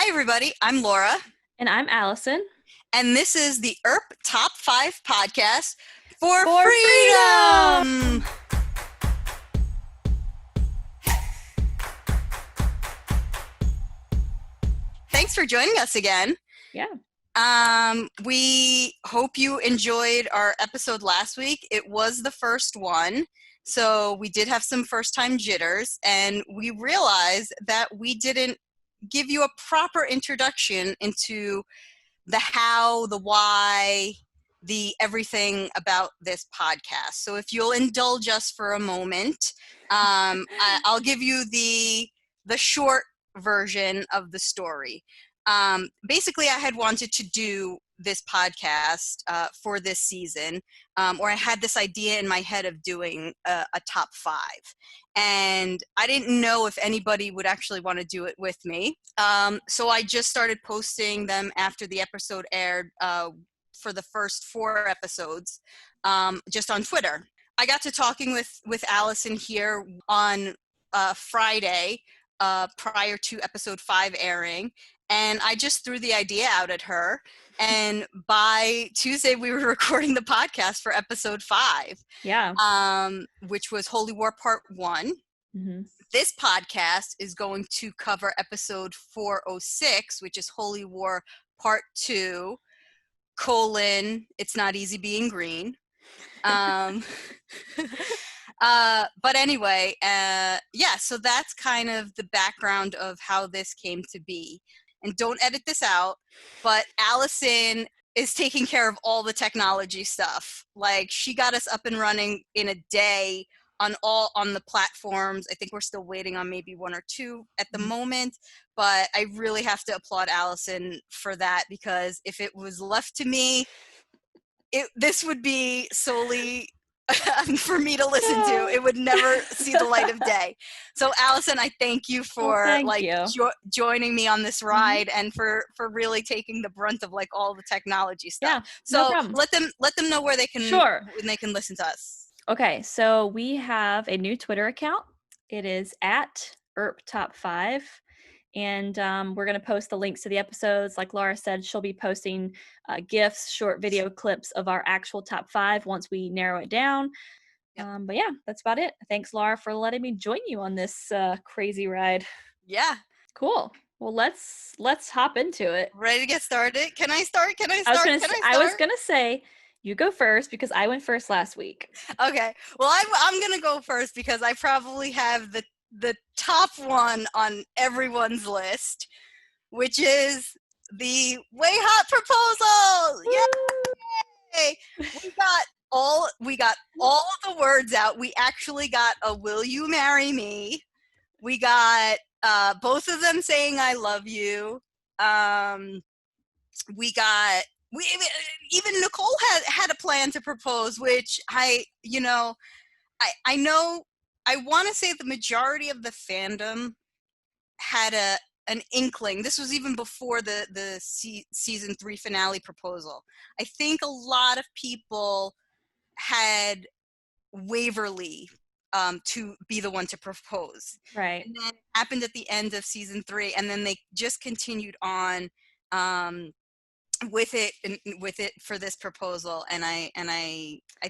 Hi, everybody. I'm Laura, And I'm Allison. and this is the Earp Top 5 podcast for For freedom! freedom. Thanks for joining us again. Yeah. We hope you enjoyed our episode last week. It was the first one, so we did have some first-time jitters, and we realized that we didn't give you a proper introduction into the how, the why, the everything about this podcast. So if you'll indulge us for a moment, I'll give you the short version of the story. Basically, I had wanted to do this podcast for this season, or I had this idea in my head of doing a top 5. And I didn't know if anybody would actually want to do it with me. So I just started posting them after the episode aired for the first 4 episodes, just on Twitter. I got to talking with Allison here on Friday prior to episode 5 airing, and I just threw the idea out at her. And by Tuesday, we were recording the podcast for episode 5, Yeah. which was Holy War Part 1. Mm-hmm. This podcast is going to cover episode 406, which is Holy War Part 2, It's Not Easy Being Green. But anyway, so that's kind of the background of how this came to be. And don't edit this out, but Allison is taking care of all the technology stuff. Like, she got us up and running in a day on the platforms. I think we're still waiting on maybe 1 or 2 at the moment, but I really have to applaud Allison for that, because if it was left to me, this would be solely for me to listen to. It would never see the light of day. So Allison, I thank you for thank you. Joining me on this ride, and for really taking the brunt of like all the technology stuff. Yeah, so no problem. let them know where they can when they can listen to us. Okay, so we have a new Twitter account. It is at Earp Top 5. And we're going to post the links to the episodes. Like Laura said, she'll be posting GIFs, short video clips of our actual top 5 once we narrow it down. Yep. But yeah, that's about it. Thanks, Laura, for letting me join you on this crazy ride. Yeah. Cool. Well, let's hop into it. Ready to get started? Can I start? I was gonna say you go first because I went first last week. Okay. Well, I'm gonna go first because I probably have the top one on everyone's list, which is the Way Hot proposal. Yay! We got all the words out. We actually got a "Will you marry me?" We got both of them saying "I love you." Even Nicole had a plan to propose, which I know I want to say the majority of the fandom had an inkling. This was even before the season 3 finale proposal. I think a lot of people had Waverly to be the one to propose. Right. And then it happened at the end of season 3, and then they just continued on with it for this proposal, and I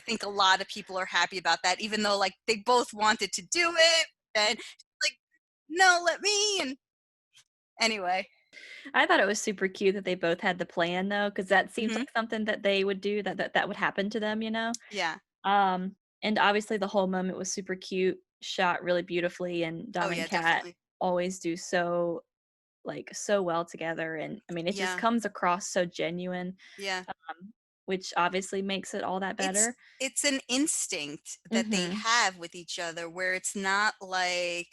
think a lot of people are happy about that, even though like they both wanted to do it, and like, no, let me. And anyway, I thought it was super cute that they both had the plan, though, because that seems like something that they would do, that would happen to them, Yeah. And obviously the whole moment was super cute, shot really beautifully, and Dom and Kat definitely always do so well together, and I mean it just comes across so genuine. Yeah. Which obviously makes it all that better. It's an instinct that they have with each other, where it's not like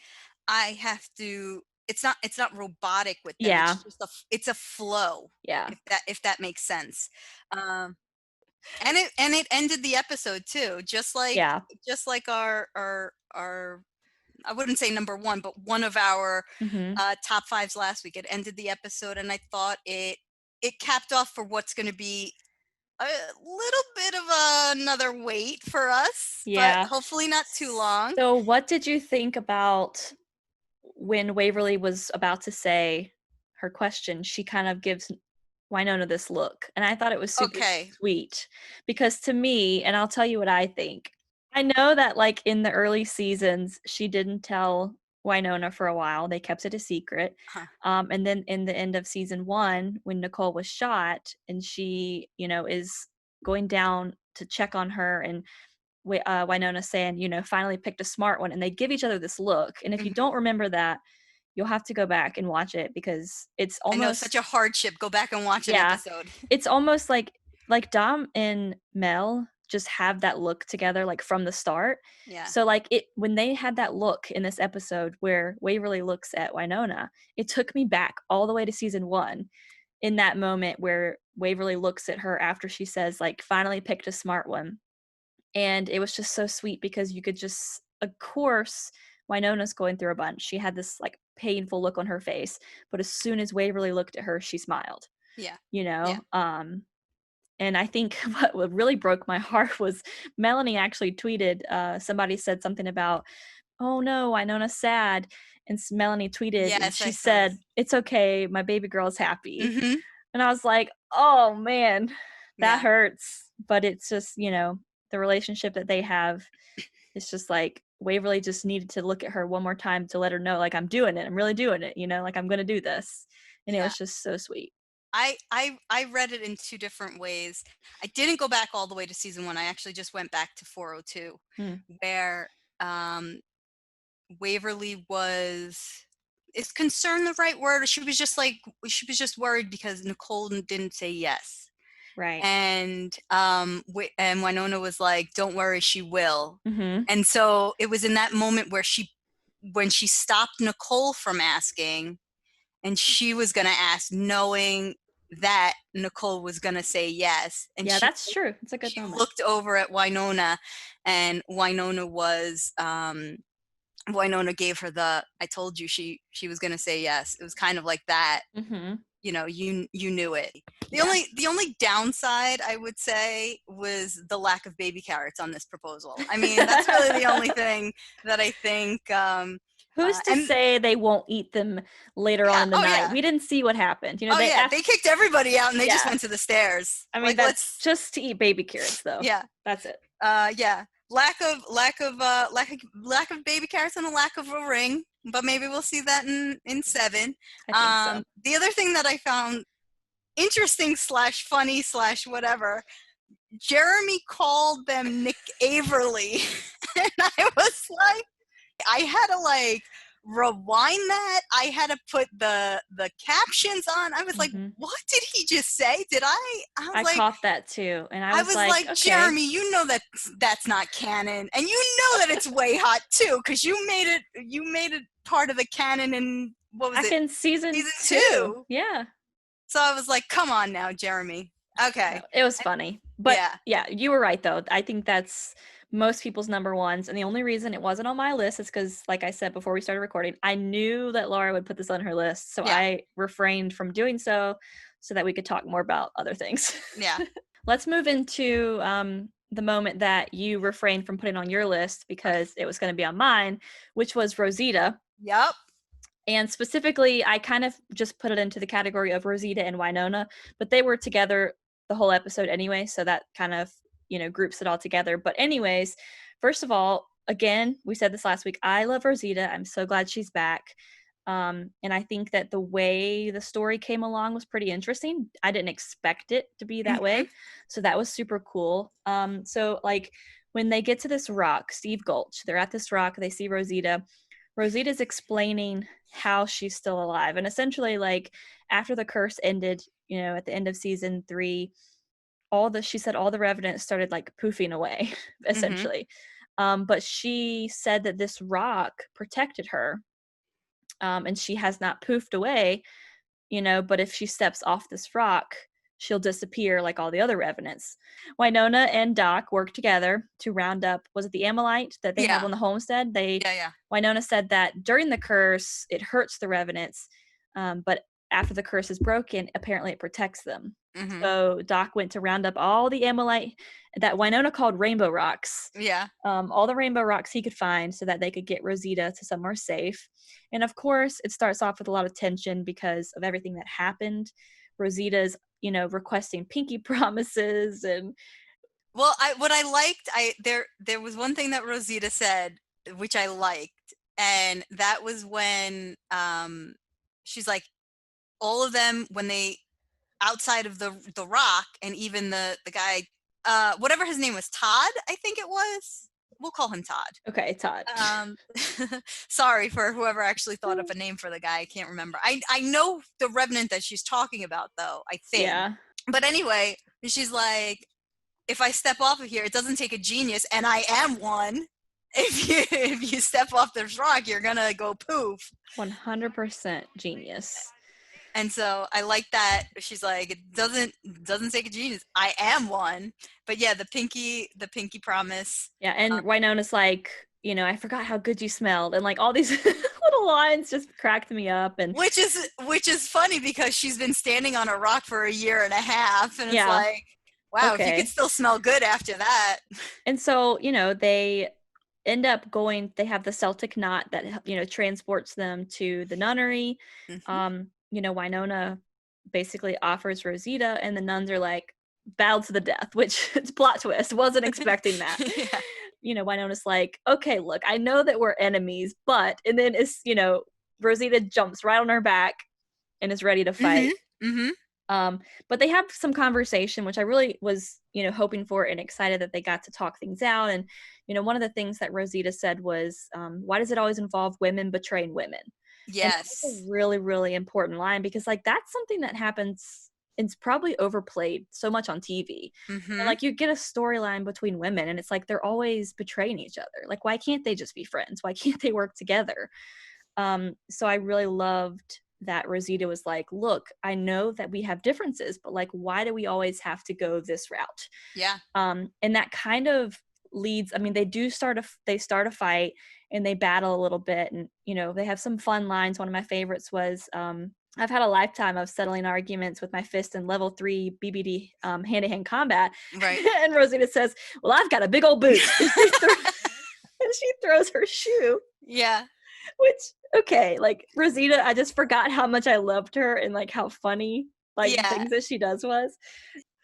I have to. It's not robotic with them. Yeah. It's just it's a flow. Yeah. If that makes sense. And it ended the episode too, just like our I wouldn't say number 1, but one of our top 5s last week. It ended the episode, and I thought it capped off for what's going to be a little bit of another wait for us. Yeah. But hopefully not too long. So what did you think about when Waverly was about to say, her question, she kind of gives Wynonna this look. And I thought it was super Okay. sweet because to me, and I'll tell you what I think. I know that like in the early seasons, she didn't tell Wynonna for a while. They kept it a secret. Huh. And then in the end of season 1, when Nicole was shot and she, is going down to check on her and Wynonna saying, finally picked a smart one, and they give each other this look. And if you Mhm. don't remember that, you'll have to go back and watch it because it's I know, such a almost, hardship. Go back and watch an yeah, episode. it's almost like Dom and Mel just have that look together like from the start. Yeah. So like it when they had that look in this episode where Waverly looks at Wynonna, it took me back all the way to season 1 in that moment where Waverly looks at her after she says like finally picked a smart one. And it was just so sweet because you could just, of course, Wynonna's going through a bunch. She had this like painful look on her face, but as soon as Waverly looked at her, she smiled, Yeah. you Yeah. know? And I think what really broke my heart was Melanie actually tweeted, somebody said something about, oh no, Wynonna's sad. And Melanie tweeted and Yes, she I saw said, this. it's okay, my baby girl's happy. Mhm. And I was like, oh man, that Yeah. hurts. But it's just, the relationship that they have, it's just like Waverly just needed to look at her one more time to let her know, like, I'm doing it. I'm really doing it, like I'm gonna do this. And it Yeah. was just so sweet. I read it in two different ways. I didn't go back all the way to season 1. I actually just went back to 402, Mm, where Waverly was, is concerned the right word? Or she was just worried because Nicole didn't say yes. right. And and Wynonna was like, "Don't worry, she will." Mm-hmm. And so it was in that moment where when she stopped Nicole from asking, and she was going to ask, knowing that Nicole was going to say yes. And Yeah, that's true. It's a good she moment. looked over at Wynonna, and Wynonna gave her the, I told you she was going to say yes. It was kind of like that. Mm-hmm. You knew it. Yeah. The only downside, I would say, was the lack of baby carrots on this proposal. I mean, that's really the only thing that I think. Who's to And say they won't eat them later on yeah, in the oh night? yeah, We didn't see what happened. oh They yeah, they kicked everybody out and they just yeah. went to the stairs. I mean, Like, that's let's, just to eat baby carrots, though. yeah, That's it. yeah. Lack of baby carrots and a lack of a ring. But maybe we'll see that in 7. I think so. The other thing that I found interesting slash funny slash whatever, Jeremy called them Nick Averly. And I was like, I had to like rewind that. I had to put the captions on. I was like, Mm-hmm. what did he just say? I was I like, caught that too, and I was like, okay. Jeremy, you know that that's not canon, and you know that it's way hot too, because you made it part of the canon in, what was Back it, in season season 2. 2. Yeah. So I was like, come on now, Jeremy. No, Okay. it was funny. But Yeah. yeah, you were right though. I think that's most people's number ones. And the only reason it wasn't on my list is because, like I said before we started recording, I knew that Laura would put this on her list. So Yeah. I refrained from doing so that we could talk more about other things. Yeah. Let's move into the moment that you refrained from putting on your list because it was going to be on mine, which was Rosita. Yep. And specifically, I kind of just put it into the category of Rosita and Wynonna, but they were together the whole episode anyway, so that kind of, groups it all together. But anyways, first of all, again, we said this last week, I love Rosita. I'm so glad she's back. And I think that the way the story came along was pretty interesting. I didn't expect it to be that Mm-hmm. way. So that was super cool. So like when they get to this rock, Steve Gulch, they're at this rock, they see Rosita. Rosita's explaining how she's still alive. And essentially, like, after the curse ended, at the end of season 3, she said all the evidence started like poofing away, Mm-hmm. essentially. But she said that this rock protected her, and she has not poofed away, but if she steps off this rock, she'll disappear like all the other revenants. Wynonna and Doc work together to round up, was it the Ammolite that they have Yeah. on the homestead? Yeah. Wynonna said that during the curse, it hurts the revenants, but after the curse is broken, apparently it protects them. Mm-hmm. So Doc went to round up all the Ammonite that Wynonna called rainbow rocks. Yeah. All the rainbow rocks he could find so that they could get Rosita to somewhere safe. And of course, it starts off with a lot of tension because of everything that happened. Rosita's, requesting pinky promises and Well, what I liked, there was one thing that Rosita said, which I liked, and that was when she's like, all of them when they outside of the rock, and even the guy, whatever his name was, Todd, I think it was. We'll call him Todd. okay, Todd. Sorry for whoever actually thought of a name for the guy. I can't remember. I know the revenant that she's talking about, though, I think. Yeah. But anyway, she's like, if I step off of here, it doesn't take a genius, and I am one. If you step off this rock, you're gonna go poof. 100% genius. And so I like that she's like, it doesn't take a genius. I am one. But yeah, the pinky promise. Yeah, and Wynonna's like, I forgot how good you smelled, and like all these little lines just cracked me up. And which is funny because she's been standing on a rock for a year and a half, and it's like, wow, if you could still smell good after that. And so, they end up going, they have the Celtic knot that, transports them to the nunnery. Mm-hmm. Wynonna basically offers Rosita, and the nuns are like, battle to the death, which it's plot twist. Wasn't expecting that. Yeah. Wynonna's like, okay, look, I know that we're enemies, but, and then it's, Rosita jumps right on her back and is ready to fight. Mm-hmm. But they have some conversation, which I really was, hoping for and excited that they got to talk things out. And, one of the things that Rosita said was, why does it always involve women betraying women? Yes. And that's a really, really important line because, like, that's something that happens. It's probably overplayed so much on TV. Mm-hmm. And, like, you get a storyline between women and it's like they're always betraying each other. Like, why can't they just be friends? Why can't they work together? So I really loved that Rosita was like, look, I know that we have differences, but like, why do we always have to go this route? Yeah. And that kind of leads, I mean, they start a fight and they battle a little bit, and they have some fun lines. One of my favorites was, I've had a lifetime of settling arguments with my fist in level 3 BBD hand-to-hand combat. Right. And Rosita says, well, I've got a big old boot. And she throws her shoe. Yeah. Which, okay, like, Rosita, I just forgot how much I loved her and like how funny things that she does was.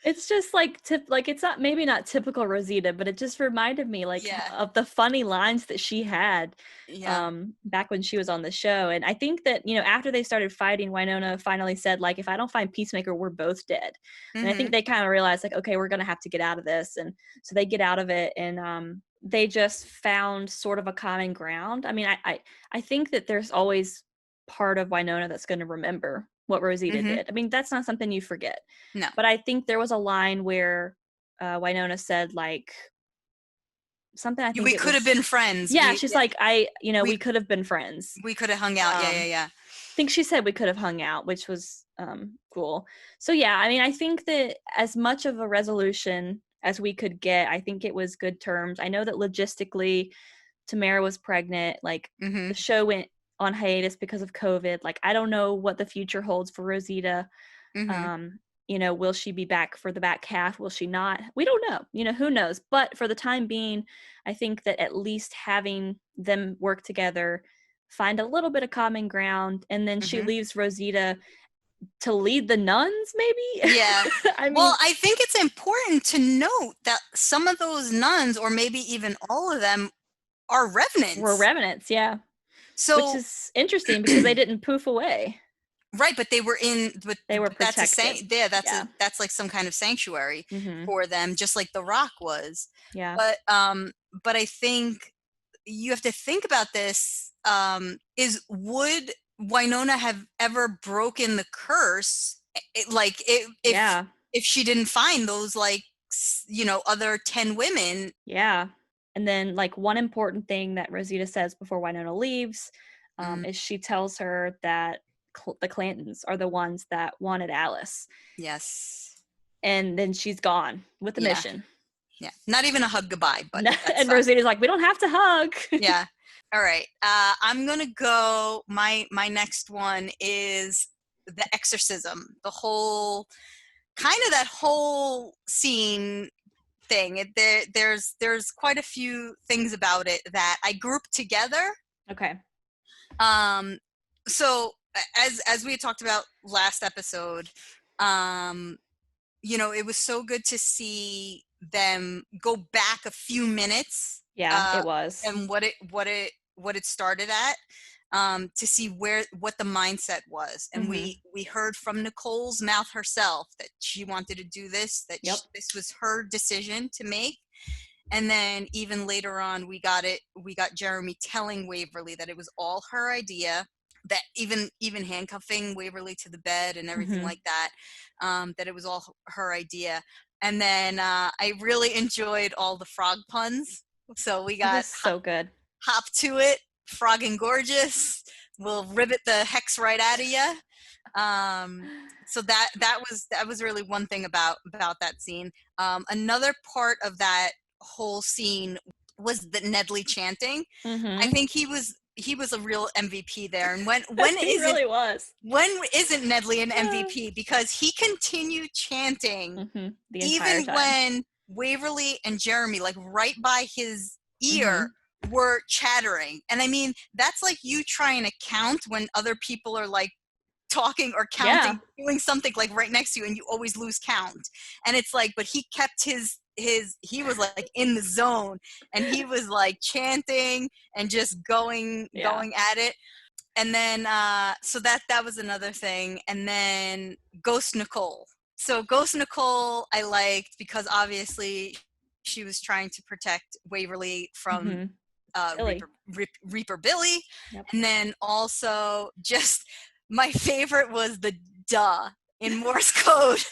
It's just like it's not, maybe not typical Rosita, but it just reminded me of the funny lines that she had back when she was on the show. And I think that, after they started fighting, Wynonna finally said, like, if I don't find Peacemaker, we're both dead. Mm-hmm. And I think they kind of realized, like, okay, we're gonna have to get out of this. And so they get out of it, and they just found sort of a common ground. I mean, I think that there's always part of Wynonna that's going to remember what Rosita Mm-hmm. did. I mean, that's not something you forget. No. But I think there was a line where Wynonna said, like, something, I think we could have been friends. Yeah, she's like, we could have been friends. We could have hung out. Yeah. I think she said we could have hung out, which was cool. So yeah, I mean, I think that as much of a resolution as we could get, I think it was good terms. I know that logistically, Tamara was pregnant. Like, mm-hmm. the show went on hiatus because of COVID. Like, I don't know what the future holds for Rosita. Mm-hmm. Will she be back for the back half? Will she not? We don't know. Who knows? But for the time being, I think that at least having them work together, find a little bit of common ground, and then she leaves Rosita to lead the nuns, maybe? Yeah. I mean, well, I think it's important to note that some of those nuns, or maybe even all of them, are revenants. Were revenants, yeah. So, which is interesting because they didn't poof away. Right, but they were in. But they were protected. That's like some kind of sanctuary mm-hmm. for them, just like the rock was. Yeah. But I think you have to think about this. Would Wynonna have ever broken the curse? If she didn't find those, other 10 women. Yeah. And then, like, one important thing that Rosita says before Wynonna leaves is she tells her that the Clantons are the ones that wanted Alice. Yes. And then she's gone with the mission. Yeah. Not even a hug goodbye. But and Rosita's like, we don't have to hug. Yeah. All right. I'm going to go. My next one is the exorcism, the whole kind of that whole scene thing. There's quite a few things about it that I grouped together. Okay. So as we had talked about last episode, it was so good to see them go back a few minutes. Yeah, it was. And what it started at, to see what the mindset was. And we heard from Nicole's mouth herself that she wanted to do this, that this was her decision to make. And then even later on, we got Jeremy telling Waverly that it was all her idea, that even handcuffing Waverly to the bed and everything like that, that it was all her idea. And then I really enjoyed all the frog puns. So we got so good. Hop to it, frog and gorgeous. We'll rivet the hex right out of you. So that was really one thing about that scene. Another part of that whole scene was the Nedley chanting. I think he was a real MVP there. And when he really was. When isn't Nedley an MVP? Because he continued chanting the even entire time. when Waverly and Jeremy, like right by his ear, were chattering. And I mean, that's like you trying to count when other people are like talking or counting, doing something like right next to you, and you always lose count. And it's like, but he kept he was like in the zone, and he was like chanting and just going at it. And then so that was another thing. And then Ghost Nicole. So Ghost Nicole I liked because she was trying to protect Waverly from Reaper Billy. And then also just my favorite was the duh in Morse code.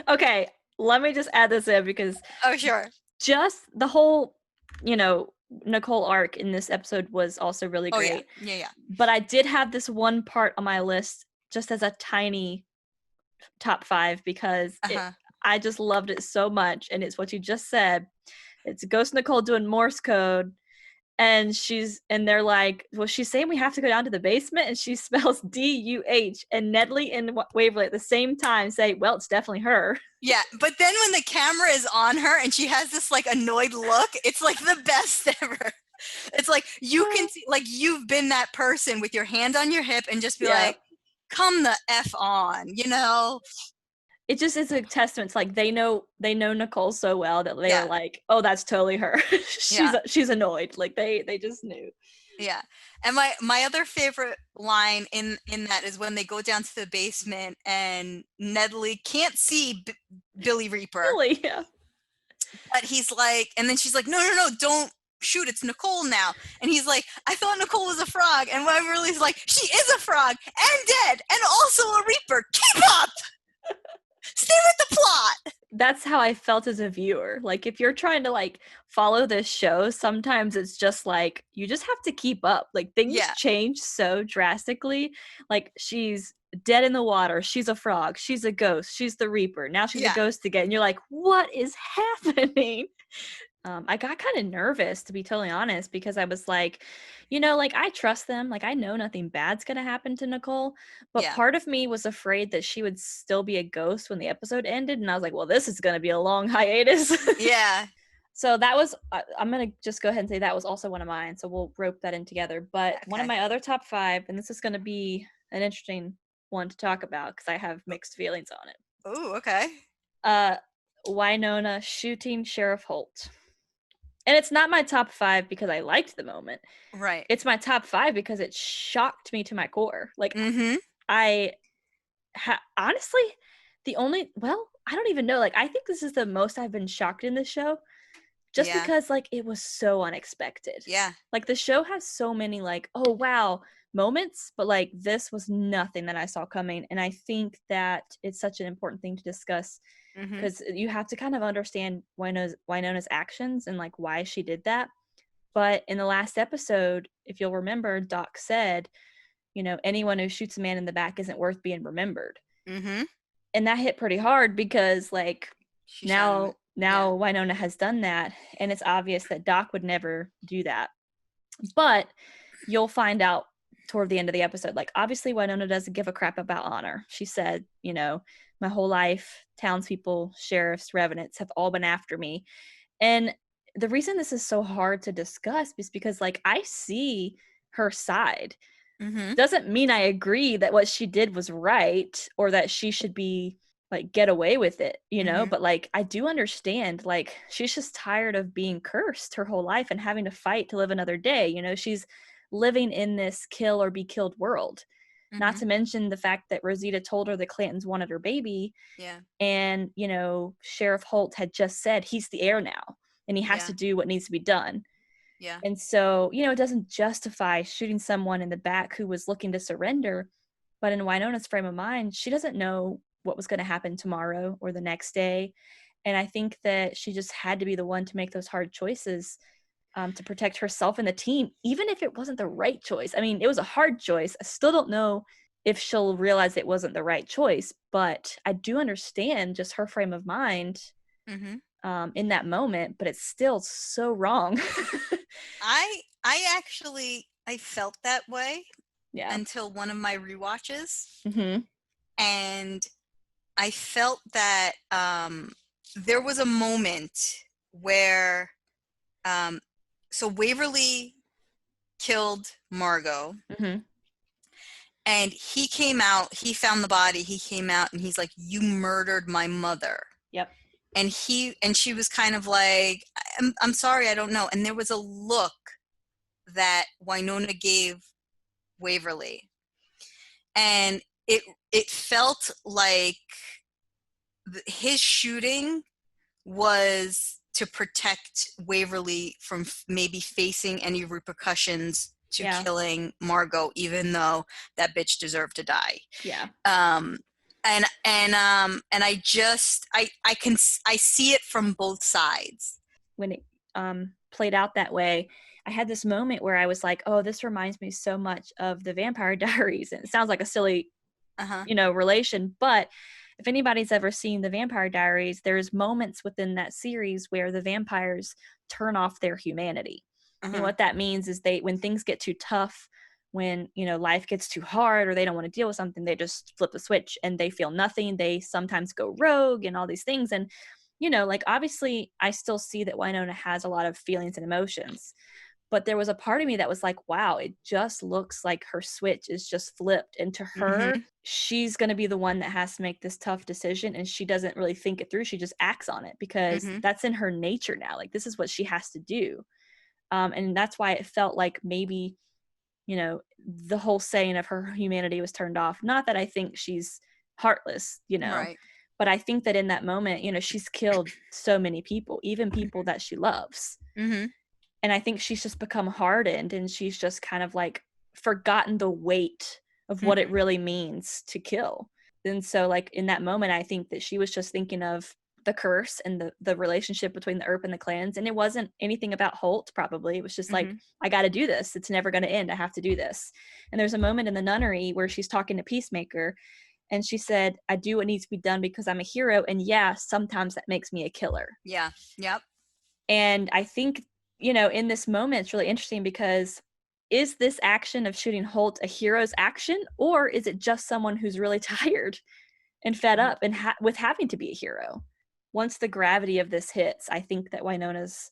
Okay, let me just add this in because sure, just the whole Nicole arc in this episode was also really great. Yeah. But I did have this one part on my list just as a tiny top 5 because I just loved it so much, and it's what you just said. It's Ghost Nicole doing Morse code, and they're like, well, she's saying we have to go down to the basement, and she spells D-U-H, and Nedley and Waverly at the same time say, well, it's definitely her. Yeah, but then when the camera is on her and she has this like annoyed look, it's like the best ever. It's like you can see, like you've been that person with your hand on your hip and just be like, come the F on, It just is a testament. It's like they know Nicole so well that they're like, oh, that's totally her. she's annoyed. Like they just knew. Yeah. And my other favorite line in that is when they go down to the basement and Nedley can't see Billy Reaper. Billy, yeah. But he's like, and then she's like, no, don't shoot, it's Nicole now. And he's like, I thought Nicole was a frog. And Waverly's like, she is a frog and dead and also a Reaper. Keep up! Stay with the plot. That's how I felt as a viewer. Like if you're trying to like follow this show, sometimes it's just like you just have to keep up. Like things change so drastically. Like she's dead in the water, she's a frog, she's a ghost, she's the Reaper, now she's a ghost again. And you're like, what is happening? I got kind of nervous, to be totally honest, because I was like, like I trust them. Like I know nothing bad's going to happen to Nicole. But part of me was afraid that she would still be a ghost when the episode ended. And I was like, well, this is going to be a long hiatus. Yeah. So that was, I'm going to just go ahead and say that was also one of mine. So we'll rope that in together. But one of my other top 5, and this is going to be an interesting one to talk about because I have mixed feelings on it. Oh, okay. Wynonna shooting Sheriff Holt. And it's not my top 5 because I liked the moment. Right. It's my top 5 because it shocked me to my core. Like, honestly, I don't even know. Like, I think this is the most I've been shocked in this show. Just because, like, it was so unexpected. Yeah. Like, the show has so many, like, oh, wow, moments. But, like, this was nothing that I saw coming. And I think that it's such an important thing to discuss. Because you have to kind of understand Wynonna's actions and like why she did that. But in the last episode, if you'll remember, Doc said, anyone who shoots a man in the back isn't worth being remembered. And that hit pretty hard because like now Wynonna has done that, and it's obvious that Doc would never do that. But you'll find out toward the end of the episode, like, obviously Wynonna doesn't give a crap about honor. She said, you know, my whole life, townspeople, sheriffs, revenants have all been after me. And the reason this is so hard to discuss is because, like, I see her side. Mm-hmm. Doesn't mean I agree that what she did was right or that she should be, like, get away with it, you know? Mm-hmm. But, like, I do understand, like, she's just tired of being cursed her whole life and having to fight to live another day. You know, she's living in this kill or be killed world. Not Mm-hmm. to mention the fact that Rosita told her the Clantons wanted her baby. Yeah. And, you know, Sheriff Holt had just said he's the heir now and he has Yeah. to do what needs to be done. Yeah. And so, you know, it doesn't justify shooting someone in the back who was looking to surrender. But in Wynonna's frame of mind, she doesn't know what was going to happen tomorrow or the next day. And I think that she just had to be the one to make those hard choices, to protect herself and the team, even if it wasn't the right choice. I mean, it was a hard choice. I still don't know if she'll realize it wasn't the right choice, but I do understand just her frame of mind, Mm-hmm. in that moment, but it's still so wrong. I actually I felt that way Yeah. until one of my rewatches, Mm-hmm. and I felt that there was a moment where so Waverly killed Margot, Mm-hmm. and he came out, he found the body, he came out and he's like, you murdered my mother. Yep. And she was kind of like, I'm sorry, I don't know. And there was a look that Wynonna gave Waverly, and it felt like his shooting was to protect Waverly from maybe facing any repercussions to Yeah. killing Margot, even though that bitch deserved to die. Yeah. And I see it from both sides. When it played out that way, I had this moment where I was like, oh, this reminds me so much of the Vampire Diaries. And it sounds like a silly, Uh-huh. you know, relation, but if anybody's ever seen the Vampire Diaries, there's moments within that series where the vampires turn off their humanity. Uh-huh. And what that means is when things get too tough, when, you know, life gets too hard or they don't want to deal with something, they just flip the switch and they feel nothing. They sometimes go rogue and all these things. And, you know, like, obviously I still see that Wynonna has a lot of feelings and emotions, but there was a part of me that was like, wow, it just looks like her switch is just flipped. And to her, Mm-hmm. she's going to be the one that has to make this tough decision. And she doesn't really think it through. She just acts on it because Mm-hmm. that's in her nature now. Like, this is what she has to do. And that's why it felt like maybe, you know, the whole saying of her humanity was turned off. Not that I think she's heartless, you know, Right. but I think that in that moment, you know, she's killed so many people, even people that she loves. Mm-hmm. And I think she's just become hardened and she's just kind of like forgotten the weight of what it Mm-hmm. really means to kill. And so, like, in that moment, I think that she was just thinking of the curse and the relationship between the Earp and the clans. And it wasn't anything about Holt, probably. It was just like, Mm-hmm. I got to do this. It's never going to end. I have to do this. And there's a moment in the nunnery where she's talking to Peacemaker and she said, I do what needs to be done because I'm a hero. And yeah, sometimes that makes me a killer. Yeah. Yep. And I think, you know, in this moment, it's really interesting because is this action of shooting Holt a hero's action, or is it just someone who's really tired and fed up and with having to be a hero? Once the gravity of this hits, I think that Wynonna's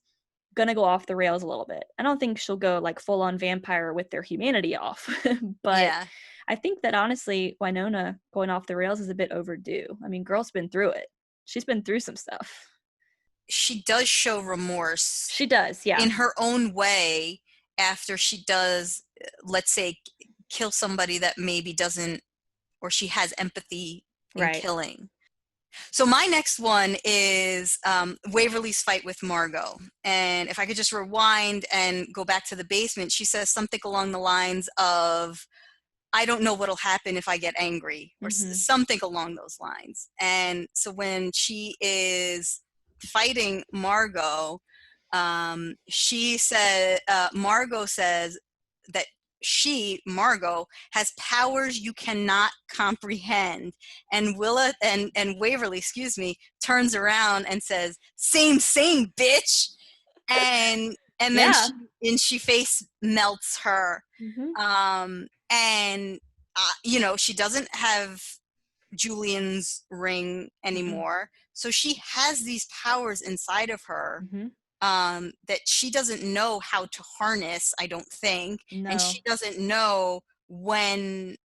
gonna go off the rails a little bit. I don't think she'll go like full on vampire with their humanity off, but Yeah. I think that honestly, Wynonna going off the rails is a bit overdue. I mean, girl's been through it. She's been through some stuff. She does show remorse She does, yeah. in her own way after she does, let's say, kill somebody that maybe doesn't, or she has empathy in Right. killing. So my next one is Waverly's fight with Margot. And if I could just rewind and go back to the basement, she says something along the lines of, I don't know what'll happen if I get angry, or something along those lines. And so when she is fighting Margot, she said, Margot says that Margot, has powers you cannot comprehend. And Waverly, excuse me, turns around and says, same, bitch. And then Yeah. she face melts her. Mhm. And she doesn't have Julian's ring anymore, so she has these powers inside of her Mm-hmm. that she doesn't know how to harness, I don't think, and No. she doesn't know when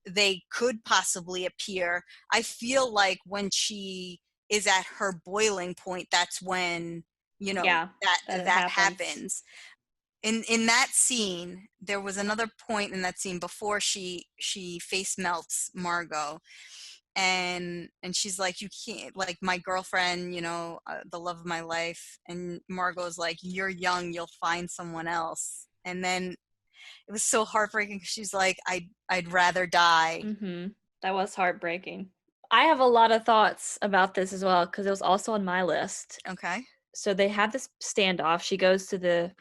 they could possibly appear. I feel like when she is at her boiling point, that's when Yeah, that that it that happens. happens. In that scene, there was another point in that scene before she face melts Margot, and she's like, you can't, like, my girlfriend, the love of my life, and Margot's like, you're young, you'll find someone else. And then it was so heartbreaking because she's like, I'd rather die. Mm-hmm. That was heartbreaking. I have a lot of thoughts about this as well because it was also on my list. Okay. So they have this standoff. She goes to the,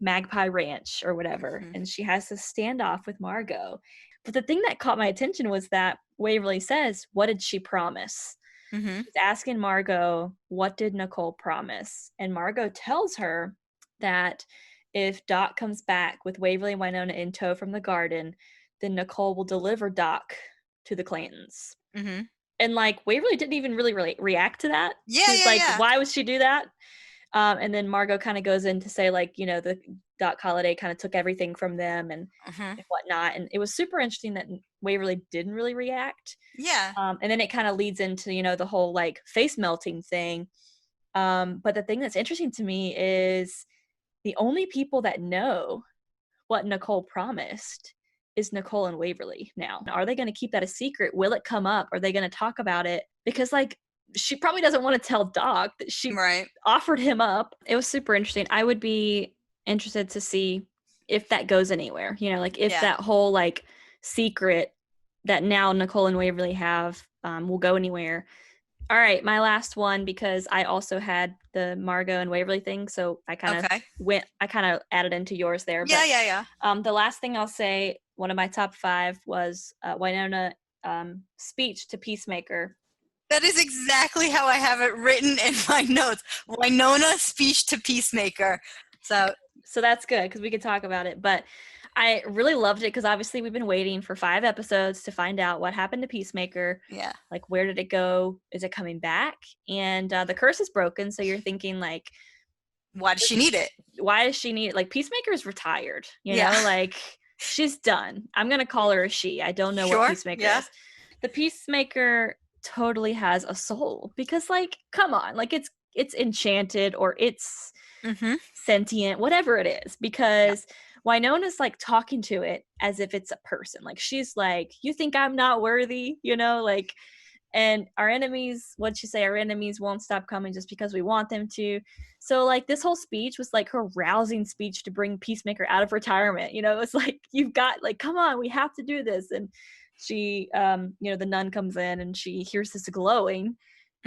Magpie Ranch or whatever, Mm-hmm. and she has this standoff with Margot. But the thing that caught my attention was that Waverly says, "What did she promise?" Mm-hmm. She's asking Margot, "What did Nicole promise?" And Margot tells her that if Doc comes back with Waverly and Wynonna in tow from the garden, then Nicole will deliver Doc to the Clantons. Mm-hmm. And like Waverly didn't even really react to that. Yeah, She was yeah, like, yeah. "Why would she do that?" And then Margot kind of goes in to say, like, the Doc Holliday kind of took everything from them and Mm-hmm. whatnot. And it was super interesting that Waverly didn't really react. Yeah. And then it kind of leads into, the whole like face melting thing. But the thing that's interesting to me is the only people that know what Nicole promised is Nicole and Waverly now. Are they going to keep that a secret? Will it come up? Are they going to talk about it? Because like she probably doesn't want to tell Doc that she Right. offered him up. It was super interesting. I would be interested to see if that goes anywhere. Like if Yeah. that whole like secret that now Nicole and Waverly have will go anywhere. All right, my last one, because I also had the Margot and Waverly thing, so I kind Okay. of added into yours there. Yeah, But yeah, yeah. the last thing I'll say, one of my top 5 was Wynonna speech to Peacemaker. That is exactly how I have it written in my notes. Wynonna speech to Peacemaker. So that's good because we could talk about it. But I really loved it because obviously we've been waiting for 5 episodes to find out what happened to Peacemaker. yeah. Like, where did it go? Is it coming back? And the curse is broken. So you're thinking, like, Why does she need it? why does she need, like, Peacemaker's retired, Yeah. like, she's done. I'm going to call her a she. I don't know what Sure. Peacemaker Yeah. is. The Peacemaker totally has a soul because, like, come on, like, it's enchanted or it's Mm-hmm. sentient, whatever it is, Yeah. because Wynonna's like talking to it as if it's a person. Like she's like, "You think I'm not worthy?" Like, and our enemies, what'd she say? Our enemies won't stop coming just because we want them to. So like this whole speech was like her rousing speech to bring Peacemaker out of retirement. It's like, you've got, like, come on, we have to do this. And she the nun comes in and she hears this glowing,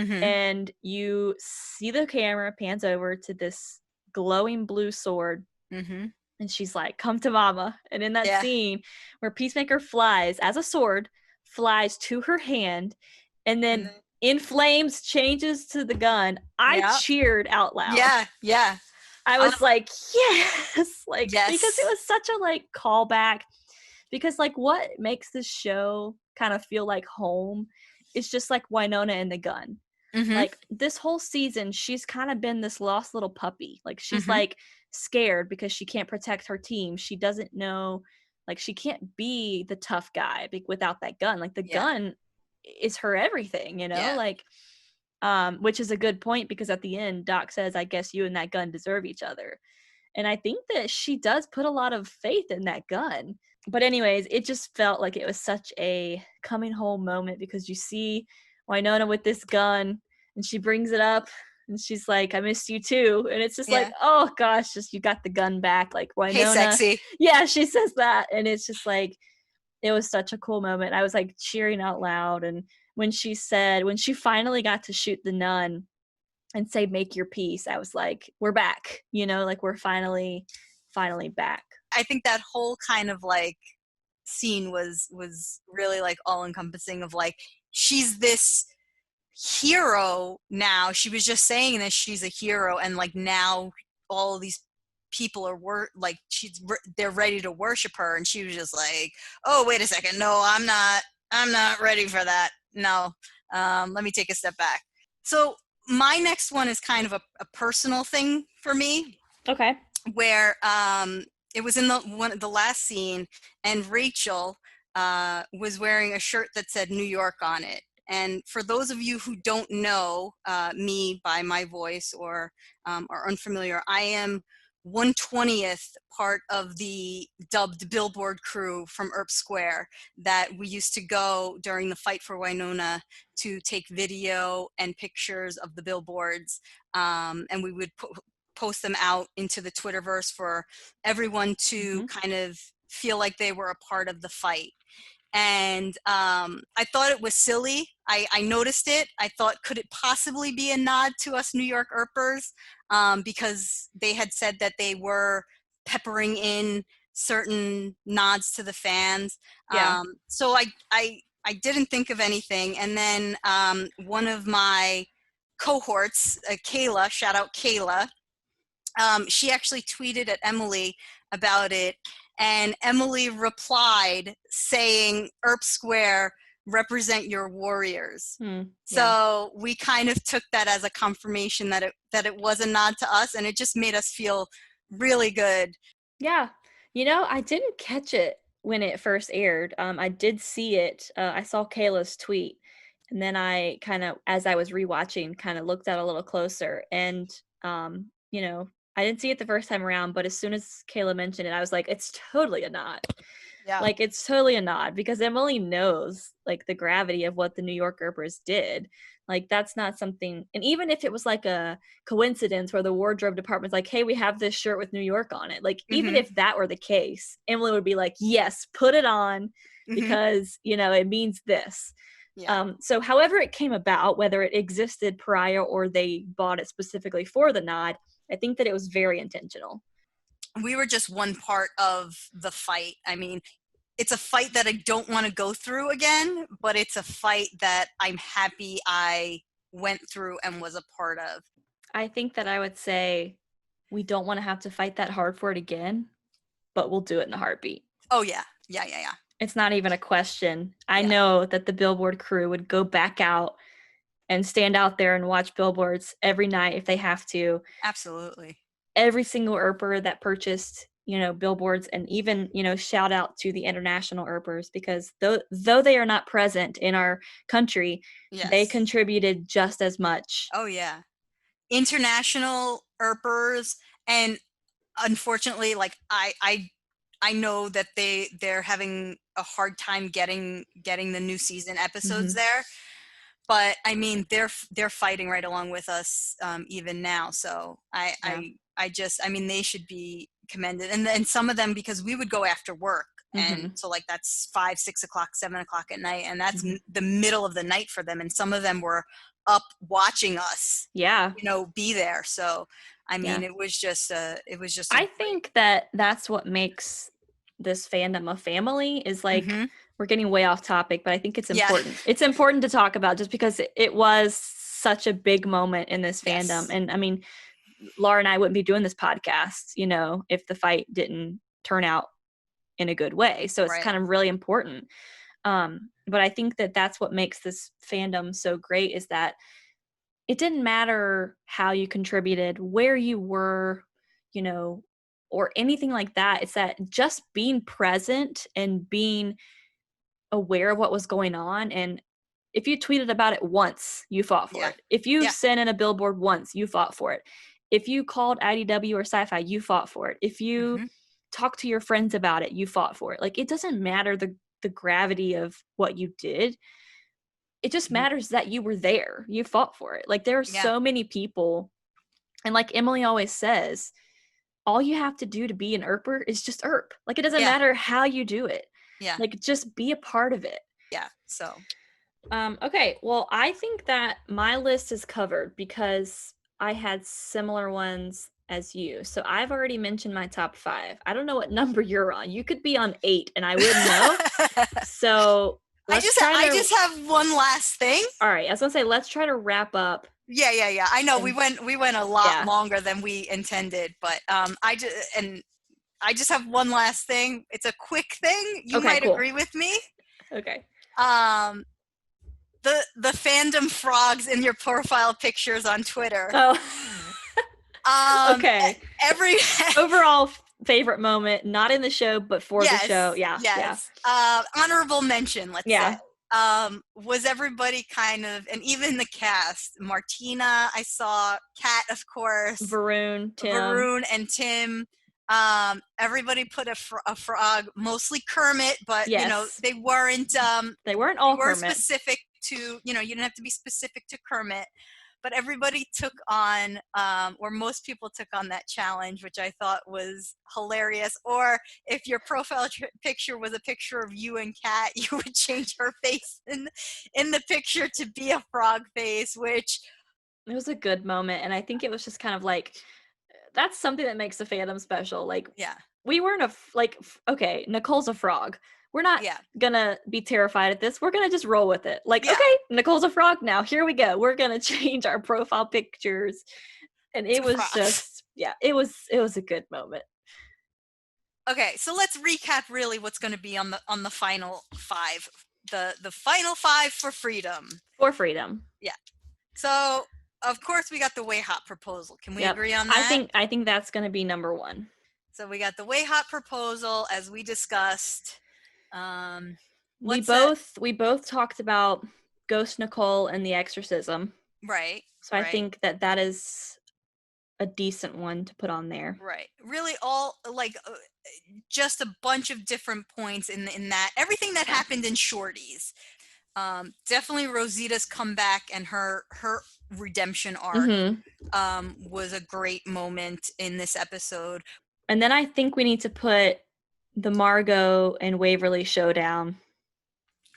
Mm-hmm. and you see the camera pans over to this glowing blue sword, Mm-hmm. and she's like, "Come to mama." And in that Yeah. scene where Peacemaker flies as a sword, flies to her hand, and And then then, in flames changes to the gun, I yeah. cheered out loud. Yeah. Yeah. I Um, was like, yes, like, because it yes. was such a like callback. Because like what makes this show kind of feel like home is just like Wynonna and the gun. Mm-hmm. Like this whole season, she's kind of been this lost little puppy. Like she's Mm-hmm. like scared because she can't protect her team. She doesn't know, like she can't be the tough guy without that gun. Like the Yeah. gun is her everything, Yeah. like which is a good point because at the end Doc says, "I guess you and that gun deserve each other." And I think that she does put a lot of faith in that gun. But anyways, it just felt like it was such a coming home moment because you see Wynonna with this gun and she brings it up and she's like, "I missed you too." And it's just like, Yeah. oh gosh, just you got the gun back. Like Hey, Wynonna. sexy. Yeah, she says that. And it's just like, it was such a cool moment. I was like cheering out loud. And when she finally got to shoot the nun and say, "Make your peace," I was like, we're back, like we're finally back. I think that whole kind of like scene was really like all encompassing of like, she's this hero now. She was just saying that she's a hero, and like now all these people are like they're ready to worship her, and she was just like, oh, wait a second, no, I'm not ready for that. No, let me take a step back. So my next one is kind of a personal thing for me. Okay. Where it was in the last scene, and Rachel was wearing a shirt that said New York on it. And for those of you who don't know me by my voice or are unfamiliar, I am 1/20th part of the dubbed billboard crew from Earp Square that we used to go during the fight for Wynonna to take video and pictures of the billboards. And we would post them out into the Twitterverse for everyone to kind of feel like they were a part of the fight. And I thought it was silly. I noticed it. I thought, could it possibly be a nod to us New York Earpers? Because they had said that they were peppering in certain nods to the fans. Yeah. So I didn't think of anything. And then one of my cohorts, Kayla, shout out Kayla, she actually tweeted at Emily about it, and Emily replied saying, Earp Square, represent your warriors. Yeah. So we kind of took that as a confirmation that it was a nod to us, and it just made us feel really good. Yeah. I didn't catch it when it first aired. I did see it. I saw Kayla's tweet, and then I kind of, as I was rewatching, kind of looked at it a little closer. And, I didn't see it the first time around, but as soon as Kayla mentioned it, I was like, it's totally a nod. Yeah. Like, it's totally a nod because Emily knows, like, the gravity of what the New York Earpers did. Like, that's not something, and even if it was like a coincidence where the wardrobe department's like, hey, we have this shirt with New York on it. Like, even if that were the case, Emily would be like, yes, put it on because, it means this. Yeah. So however it came about, whether it existed prior or they bought it specifically for the nod, I think that it was very intentional. We were just one part of the fight. I mean, it's a fight that I don't want to go through again, but it's a fight that I'm happy I went through and was a part of. I think that I would say we don't want to have to fight that hard for it again, but we'll do it in a heartbeat. Oh, yeah. Yeah. It's not even a question. I know that the billboard crew would go back out and stand out there and watch billboards every night if they have to. Absolutely. Every single Earper that purchased, billboards, and even, shout out to the international Earpers, because though they are not present in our country, they contributed just as much. Oh, yeah. International Earpers, and unfortunately, like I know that they're having a hard time getting the new season episodes there, but I mean they're fighting right along with us even now. So I mean they should be commended, and some of them, because we would go after work, and so like that's 5, 6 o'clock, 7 o'clock at night, and that's the middle of the night for them, and some of them were up watching us be there. So I mean it was just I think that that's what makes this fandom a family, is like we're getting way off topic, but I think it's important. It's important to talk about just because it was such a big moment in this fandom. And I mean, Laura and I wouldn't be doing this podcast, if the fight didn't turn out in a good way. So it's kind of really important. But I think that that's what makes this fandom so great, is that it didn't matter how you contributed, where you were, or anything like that. It's that just being present and being aware of what was going on. And if you tweeted about it once, you fought for it. If you sent in a billboard once, you fought for it. If you called IDW or Sci-Fi, you fought for it. If you talked to your friends about it, you fought for it. Like, it doesn't matter the gravity of what you did. It just matters that you were there. You fought for it. Like, there are so many people. And like Emily always says, all you have to do to be an Earper is just Earp. Like, it doesn't matter how you do it. Yeah. Like, just be a part of it. Yeah. So. Okay. Well, I think that my list is covered because I had similar ones as you. So I've already mentioned my top 5. I don't know what number you're on. You could be on 8 and I wouldn't know. So I just have one last thing. All right, I was gonna say let's try to wrap up. Yeah. I know we went a lot Yeah. longer than we intended, but I just have one last thing. It's a quick thing. You might cool. agree with me. Okay. The fandom frogs in your profile pictures on Twitter. Oh. Okay. Every overall favorite moment, not in the show, but for the show. Yeah. Yes. Honorable mention, let's say. Was everybody kind of, and even the cast, Martina, I saw, Kat, of course, Varun and Tim. Everybody put a frog, mostly Kermit, but you know they weren't all Kermit. Specific to, you didn't have to be specific to Kermit, but everybody took on, or most people took on that challenge, which I thought was hilarious. Or if your profile picture was a picture of you and Kat, you would change her face in the picture to be a frog face, which it was a good moment. And I think it was just kind of like, that's something that makes the fandom special. Like, we weren't okay, Nicole's a frog. We're not gonna be terrified at this. We're gonna just roll with it. Like, okay, Nicole's a frog now. Here we go. We're gonna change our profile pictures. And it was just, it was a good moment. Okay, so let's recap really what's gonna be on the final 5. The final 5 for freedom. For freedom. Yeah. So of course we got the Way Hot proposal. Can we agree on that? I think that's gonna be number 1. So we got the Way Hot proposal, as we discussed. We both talked about Ghost Nicole and the exorcism. Right. So I think that is a decent one to put on there. Right. Really all just a bunch of different points in that. Everything that happened in Shorties. Definitely Rosita's comeback and her redemption arc was a great moment in this episode. And then I think we need to put the Margot and Waverly showdown.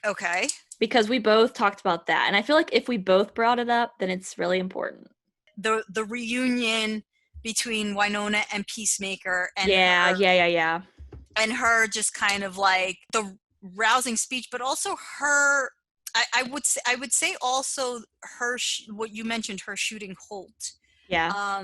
Okay. Because we both talked about that. And I feel like if we both brought it up, then it's really important. The reunion between Wynonna and Peacemaker and her, and her just kind of like the rousing speech, but also her, I would say also her what you mentioned, her shooting Holt. Yeah.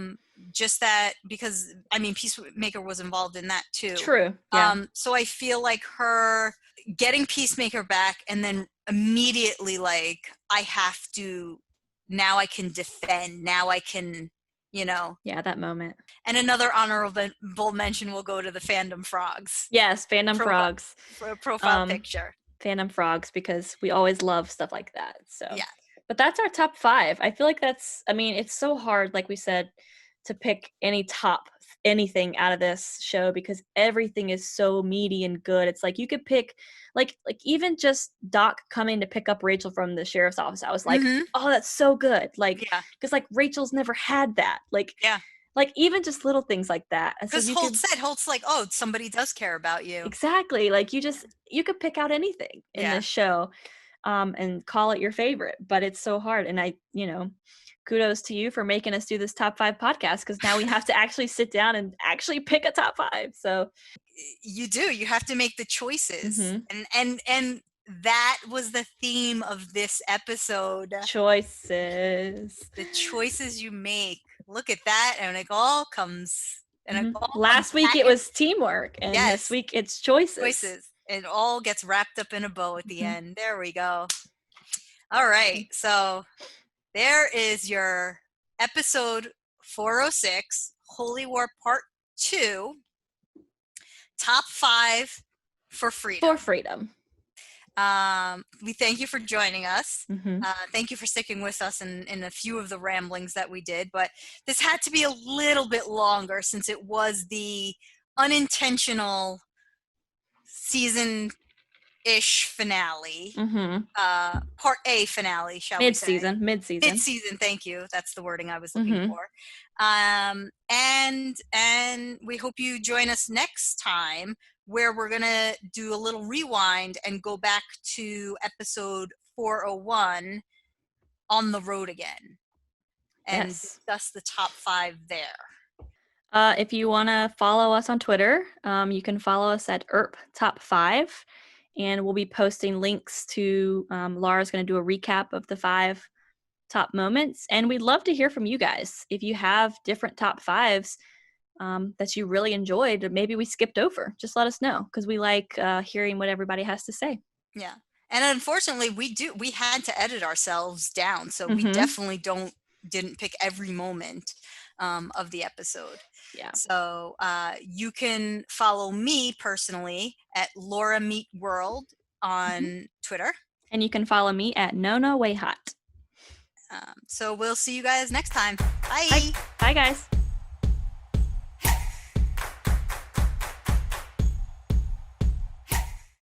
Just that, because I mean Peacemaker was involved in that too. True. Yeah. So I feel like her getting Peacemaker back and then immediately like, I have to, now I can defend, now I can, Yeah, that moment. And another honorable mention will go to the fandom frogs. Yes, fandom frogs. Profile picture. Fandom frogs, because we always love stuff like that. So yeah. But that's our top 5. I feel like it's so hard, like we said, to pick anything out of this show because everything is so meaty and good. It's like you could pick like even just Doc coming to pick up Rachel from the sheriff's office. I was like, oh, that's so good. Like, because like Rachel's never had that. Like, like even just little things like that. Because so Holt's like, oh, somebody does care about you. Exactly. Like you could pick out anything in this show. And call it your favorite, but it's so hard. And I, kudos to you for making us do this top 5 podcast, because now we have to actually sit down and actually pick a top 5. So you have to make the choices, and that was the theme of this episode. Choices. The choices you make. Look at that, and it all comes. And last week it was teamwork, and this week it's choices. It all gets wrapped up in a bow at the end. There we go. All right. So there is your episode 406, Holy War Part 2, top 5 for freedom. For freedom. We thank you for joining us. Thank you for sticking with us in a few of the ramblings that we did. But this had to be a little bit longer since it was the unintentional season-ish finale, part A finale, shall we say? Mid-season, thank you. That's the wording I was looking for. And we hope you join us next time, where we're going to do a little rewind and go back to episode 401, On the Road Again, and discuss the top 5 there. If you want to follow us on Twitter, you can follow us at Earp Top 5. and we'll be posting links to Laura's going to do a recap of the 5 top moments, and we'd love to hear from you guys if you have different top 5s that you really enjoyed, or maybe we skipped over. Just let us know, because we like hearing what everybody has to say. Yeah. And unfortunately, we had to edit ourselves down, so we Mm-hmm. definitely didn't pick every moment of the episode. Yeah. So you can follow me personally at Laura Meet World on Twitter. And you can follow me at No Way Hot. So we'll see you guys next time. Bye. Bye. Bye, guys.